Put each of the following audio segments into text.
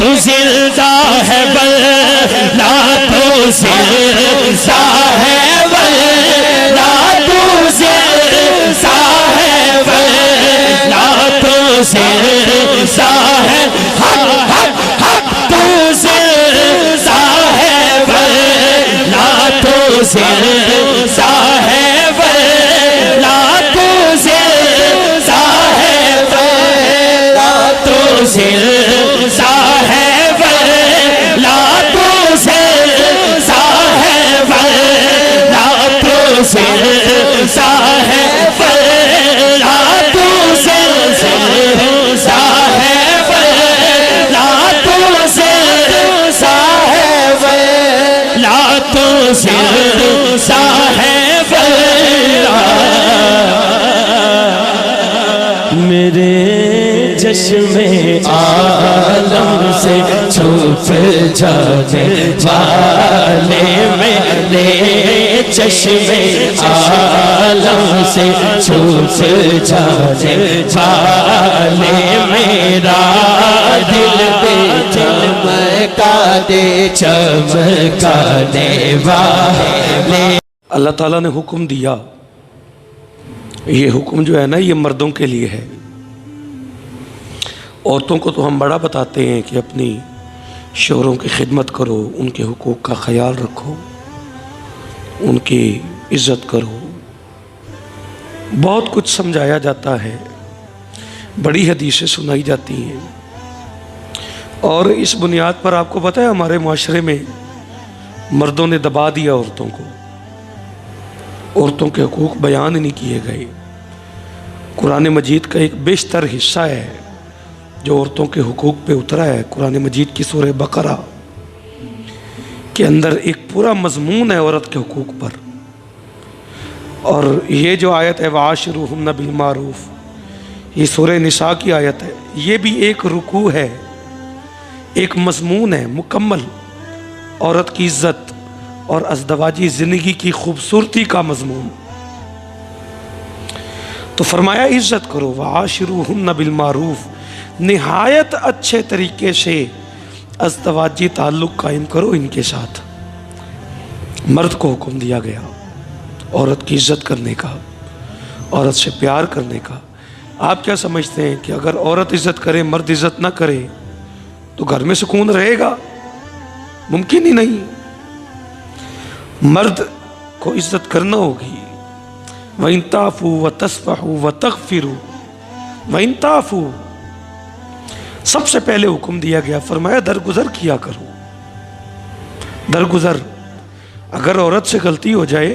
تو زندہ ہے ورنہ تو زندہ ہے ورنہ تو زندہ ہے ورنہ تو زندہ ہے حق حق حق تو زندہ ہے ورنہ تو زندہ ہے ورنہ تو زندہ ہے ورنہ تو زندہ ہے ورنہ تو زندہ ہے ورنہ تو زندہ ہے ورنہ تو زندہ ہے ورنہ تو زندہ ہے ورنہ تو زندہ ہے ورنہ میرے چشم عالم سے چھپ جانے والے میرے چشم عالم سے چھپ جانے والے میرا دل دے چمکا دے چمکانے والے۔ اللہ تعالیٰ نے حکم دیا، یہ حکم جو ہے نا یہ مردوں کے لیے ہے۔ عورتوں کو تو ہم بڑا بتاتے ہیں کہ اپنی شوہروں کی خدمت کرو، ان کے حقوق کا خیال رکھو، ان کی عزت کرو، بہت کچھ سمجھایا جاتا ہے، بڑی حدیثیں سنائی جاتی ہیں۔ اور اس بنیاد پر آپ کو پتہ ہے ہمارے معاشرے میں مردوں نے دبا دیا عورتوں کو، عورتوں کے حقوق بیان ہی نہیں کیے گئے۔ قرآن مجید کا ایک بیشتر حصہ ہے جو عورتوں کے حقوق پہ اترا ہے۔ قرآن مجید کی سورہ بقرہ کے اندر ایک پورا مضمون ہے عورت کے حقوق پر، اور یہ جو آیت ہے وَعَاشِرُوهُنَّ بِالْمَعْرُوفِ، یہ سورہ نساء کی آیت ہے، یہ بھی ایک رکوع ہے، ایک مضمون ہے مکمل، عورت کی عزت اور ازدواجی زندگی کی خوبصورتی کا مضمون۔ تو فرمایا عزت کرو، وَعَاشِرُوهُنَّ بِالْمَعْرُوفِ، نہایت اچھے طریقے سے ازدواجی تعلق قائم کرو ان کے ساتھ۔ مرد کو حکم دیا گیا عورت کی عزت کرنے کا، عورت سے پیار کرنے کا۔ آپ کیا سمجھتے ہیں کہ اگر عورت عزت کرے مرد عزت نہ کرے تو گھر میں سکون رہے گا؟ ممکن ہی نہیں۔ مرد کو عزت کرنا ہوگی۔ وَإِن تَعْفُوا وَتَصْفَحُوا وَتَغْفِرُوا وَإِن تَعْفُوا، سب سے پہلے حکم دیا گیا، فرمایا درگزر کیا کرو۔ درگزر، اگر عورت سے غلطی ہو جائے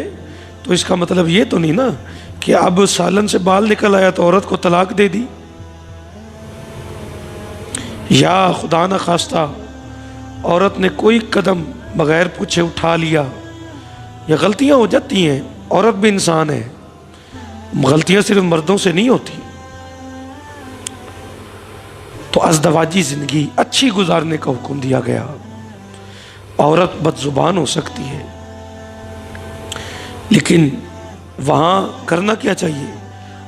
تو اس کا مطلب یہ تو نہیں نا کہ اب سالن سے بال نکل آیا تو عورت کو طلاق دے دی، یا خدا نہ خواستہ عورت نے کوئی قدم بغیر پوچھے اٹھا لیا، یا غلطیاں ہو جاتی ہیں، عورت بھی انسان ہے، غلطیاں صرف مردوں سے نہیں ہوتی۔ تو ازدواجی زندگی اچھی گزارنے کا حکم دیا گیا۔ عورت بد زبان ہو سکتی ہے، لیکن وہاں کرنا کیا چاہیے؟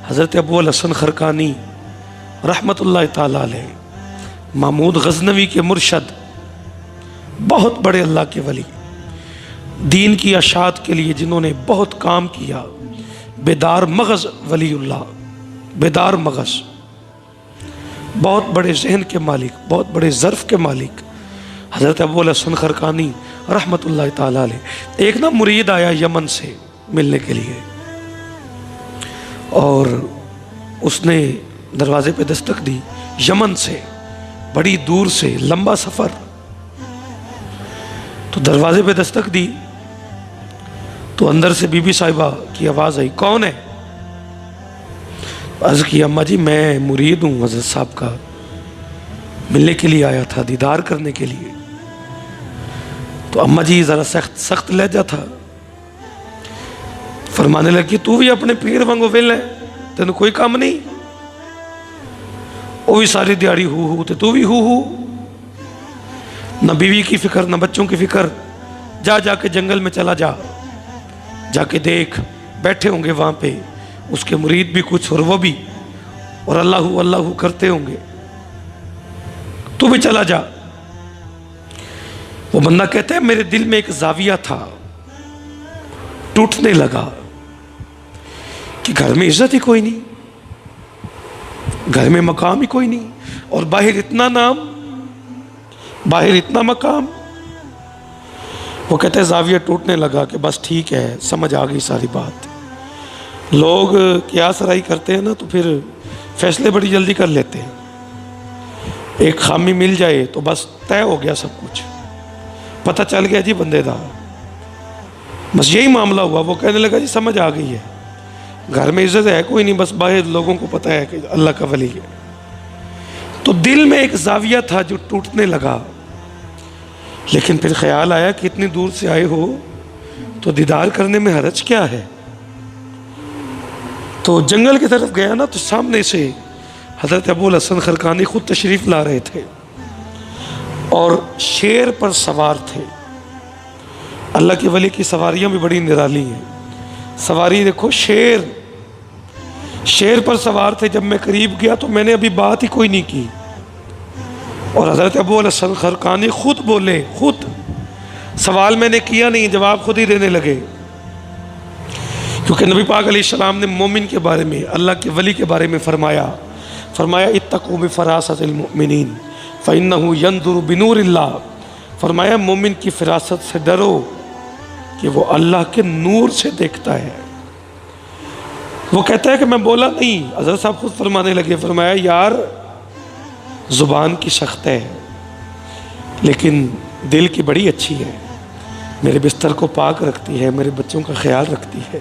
حضرت ابو الحسن خرقانی رحمت اللہ تعالیٰ علیہ، محمود غزنوی کے مرشد، بہت بڑے اللہ کے ولی، دین کی اشاعت کے لیے جنہوں نے بہت کام کیا، بیدار مغز ولی اللہ، بیدار مغز، بہت بڑے ذہن کے مالک، بہت بڑے ظرف کے مالک، حضرت ابو الحسن خرقانی رحمت اللہ تعالیٰ علیہ۔ ایک نا مرید آیا یمن سے ملنے کے لیے، اور اس نے دروازے پہ دستک دی، یمن سے، بڑی دور سے، لمبا سفر۔ تو دروازے پہ دستک دی تو اندر سے بی بی صاحبہ کی آواز آئی، کون ہے؟ عرض کی اماں جی میں مرید ہوں حضرت صاحب کا، ملنے کے لیے آیا تھا، دیدار کرنے کے لیے۔ تو اماں جی ذرا سخت لہجہ تھا، فرمانے لگی تو بھی اپنے پیر وانگو ویل ہے، تینوں کوئی کام نہیں؟ وہ بھی ساری دیہڑی ہو تے تو بھی ہو، نہ بیوی کی فکر نہ بچوں کی فکر، جا کے جنگل میں چلا جا کے دیکھ، بیٹھے ہوں گے وہاں پہ اس کے مرید بھی کچھ اور وہ بھی، اور اللہ کرتے ہوں گے، تو بھی چلا جا۔ وہ بندہ کہتا ہے میرے دل میں ایک زاویہ تھا، ٹوٹنے لگا کہ گھر میں عزت ہی کوئی نہیں، گھر میں مقام ہی کوئی نہیں، اور باہر اتنا نام، باہر اتنا مقام۔ وہ کہتا ہے زاویہ ٹوٹنے لگا کہ بس ٹھیک ہے، سمجھ آ گئی ساری بات۔ لوگ قیاس رائی کرتے ہیں نا تو پھر فیصلے بڑی جلدی کر لیتے ہیں، ایک خامی مل جائے تو بس طے ہو گیا سب کچھ، پتہ چل گیا جی بندے دا، بس یہی معاملہ ہوا۔ وہ کہنے لگا جی سمجھ آ گئی ہے، گھر میں عزت ہے کوئی نہیں، بس باہر لوگوں کو پتہ ہے کہ اللہ کا ولی ہے۔ تو دل میں ایک زاویہ تھا جو ٹوٹنے لگا، لیکن پھر خیال آیا کہ اتنی دور سے آئے ہو تو دیدار کرنے میں حرج کیا ہے۔ تو جنگل کی طرف گیا نا تو سامنے سے حضرت ابو الحسن خرقانی خود تشریف لا رہے تھے اور شیر پر سوار تھے۔ اللہ کے ولی کی سواریاں بھی بڑی نرالی ہیں، سواری دیکھو شیر پر سوار تھے۔ جب میں قریب گیا تو میں نے ابھی بات ہی کوئی نہیں کی، اور حضرت ابو الحسن خرقانی خود بولے، خود سوال میں نے کیا نہیں، جواب خود ہی دینے لگے، کیونکہ نبی پاک علیہ السلام نے مومن کے بارے میں، اللہ کے ولی کے بارے میں فرمایا اتقوا بفراست المؤمنین فإنہ ینظر بنور اللہ، فرمایا مومن کی فراست سے ڈرو کہ وہ اللہ کے نور سے دیکھتا ہے۔ وہ کہتا ہے کہ میں بولا نہیں، حضرت صاحب خود فرمانے لگے، فرمایا یار زبان کی سخت ہے لیکن دل کی بڑی اچھی ہے، میرے بستر کو پاک رکھتی ہے، میرے بچوں کا خیال رکھتی ہے،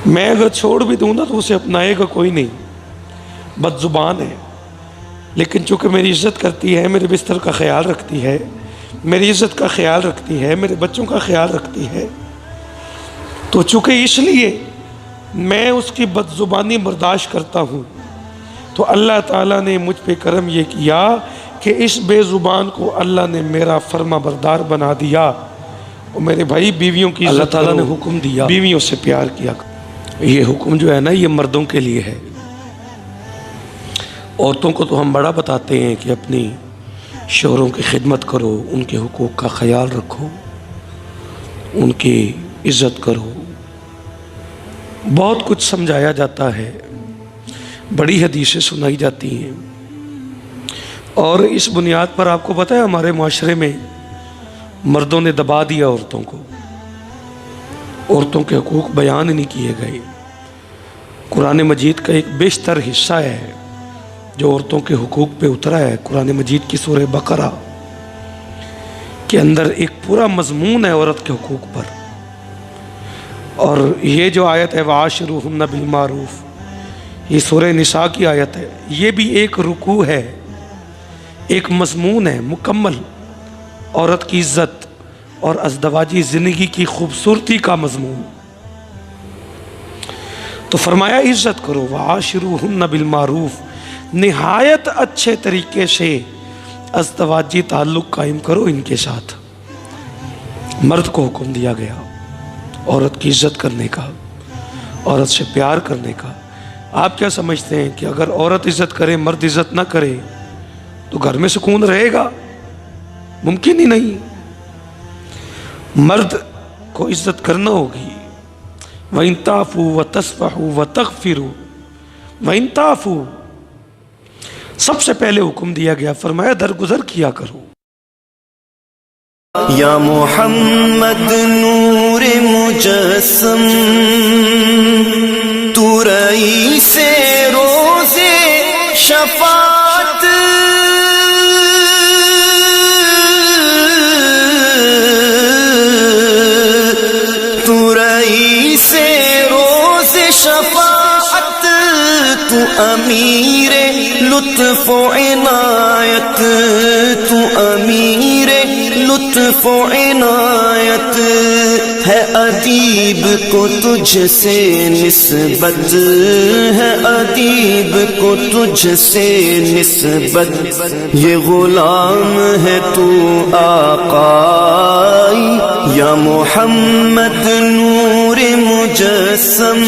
میں اگر چھوڑ بھی دوں نا تو اسے اپنائے گا کوئی نہیں، بد زبان ہے، لیکن چونکہ میری عزت کرتی ہے، میرے بستر کا خیال رکھتی ہے، میری عزت کا خیال رکھتی ہے، میرے بچوں کا خیال رکھتی ہے، تو چونکہ اس لیے میں اس کی بد زبانی برداشت کرتا ہوں، تو اللہ تعالیٰ نے مجھ پہ کرم یہ کیا کہ اس بے زبان کو اللہ نے میرا فرما بردار بنا دیا۔ اور میرے بھائی بیویوں کی اللہ تعالیٰ نے حکم دیا بیویوں سے پیار کیا، یہ حکم جو ہے نا یہ مردوں کے لیے ہے۔ عورتوں کو تو ہم بڑا بتاتے ہیں کہ اپنی شوہروں کی خدمت کرو، ان کے حقوق کا خیال رکھو، ان کی عزت کرو، بہت کچھ سمجھایا جاتا ہے، بڑی حدیثیں سنائی جاتی ہیں، اور اس بنیاد پر آپ کو پتہ ہے ہمارے معاشرے میں مردوں نے دبا دیا عورتوں کو، عورتوں کے حقوق بیان نہیں کیے گئے۔ قرآن مجید کا ایک بیشتر حصہ ہے جو عورتوں کے حقوق پہ اترا ہے۔ قرآن مجید کی سورہ بقرہ کے اندر ایک پورا مضمون ہے عورت کے حقوق پر، اور یہ جو آیت ہے وَعَاشِرُوهُنَّ بِالْمَعْرُوفِ، یہ سورہ نساء کی آیت ہے، یہ بھی ایک رکوع ہے، ایک مضمون ہے مکمل، عورت کی عزت اور ازدواجی زندگی کی خوبصورتی کا مضمون۔ تو فرمایا عزت کرو، وَعَاشِرُوهُنَّ بِالْمَعْرُوفِ، نہایت اچھے طریقے سے ازدواجی تعلق قائم کرو ان کے ساتھ۔ مرد کو حکم دیا گیا عورت کی عزت کرنے کا، عورت سے پیار کرنے کا۔ آپ کیا سمجھتے ہیں کہ اگر عورت عزت کرے مرد عزت نہ کرے تو گھر میں سکون رہے گا؟ ممکن ہی نہیں۔ مرد کو عزت کرنا ہوگی۔ وَإِن تَعْفُوا وَتَصْفَحُوا وَتَغْفِرُوا وَإِن تَعْفُوا، سب سے پہلے حکم دیا گیا، فرمایا درگزر کیا کرو۔ یا محمد نور مجسم، تو رئیس روز شفاعت، تو رئیس روز شفاعت، تو امیر لطف و عنایت، تو امیر لطف و عنایت ہے، ادیب کو تجھ سے نسبت ہے، ادیب کو تجھ سے نسبت، یہ غلام ہے تو آقائی، یا محمد نور مجسم۔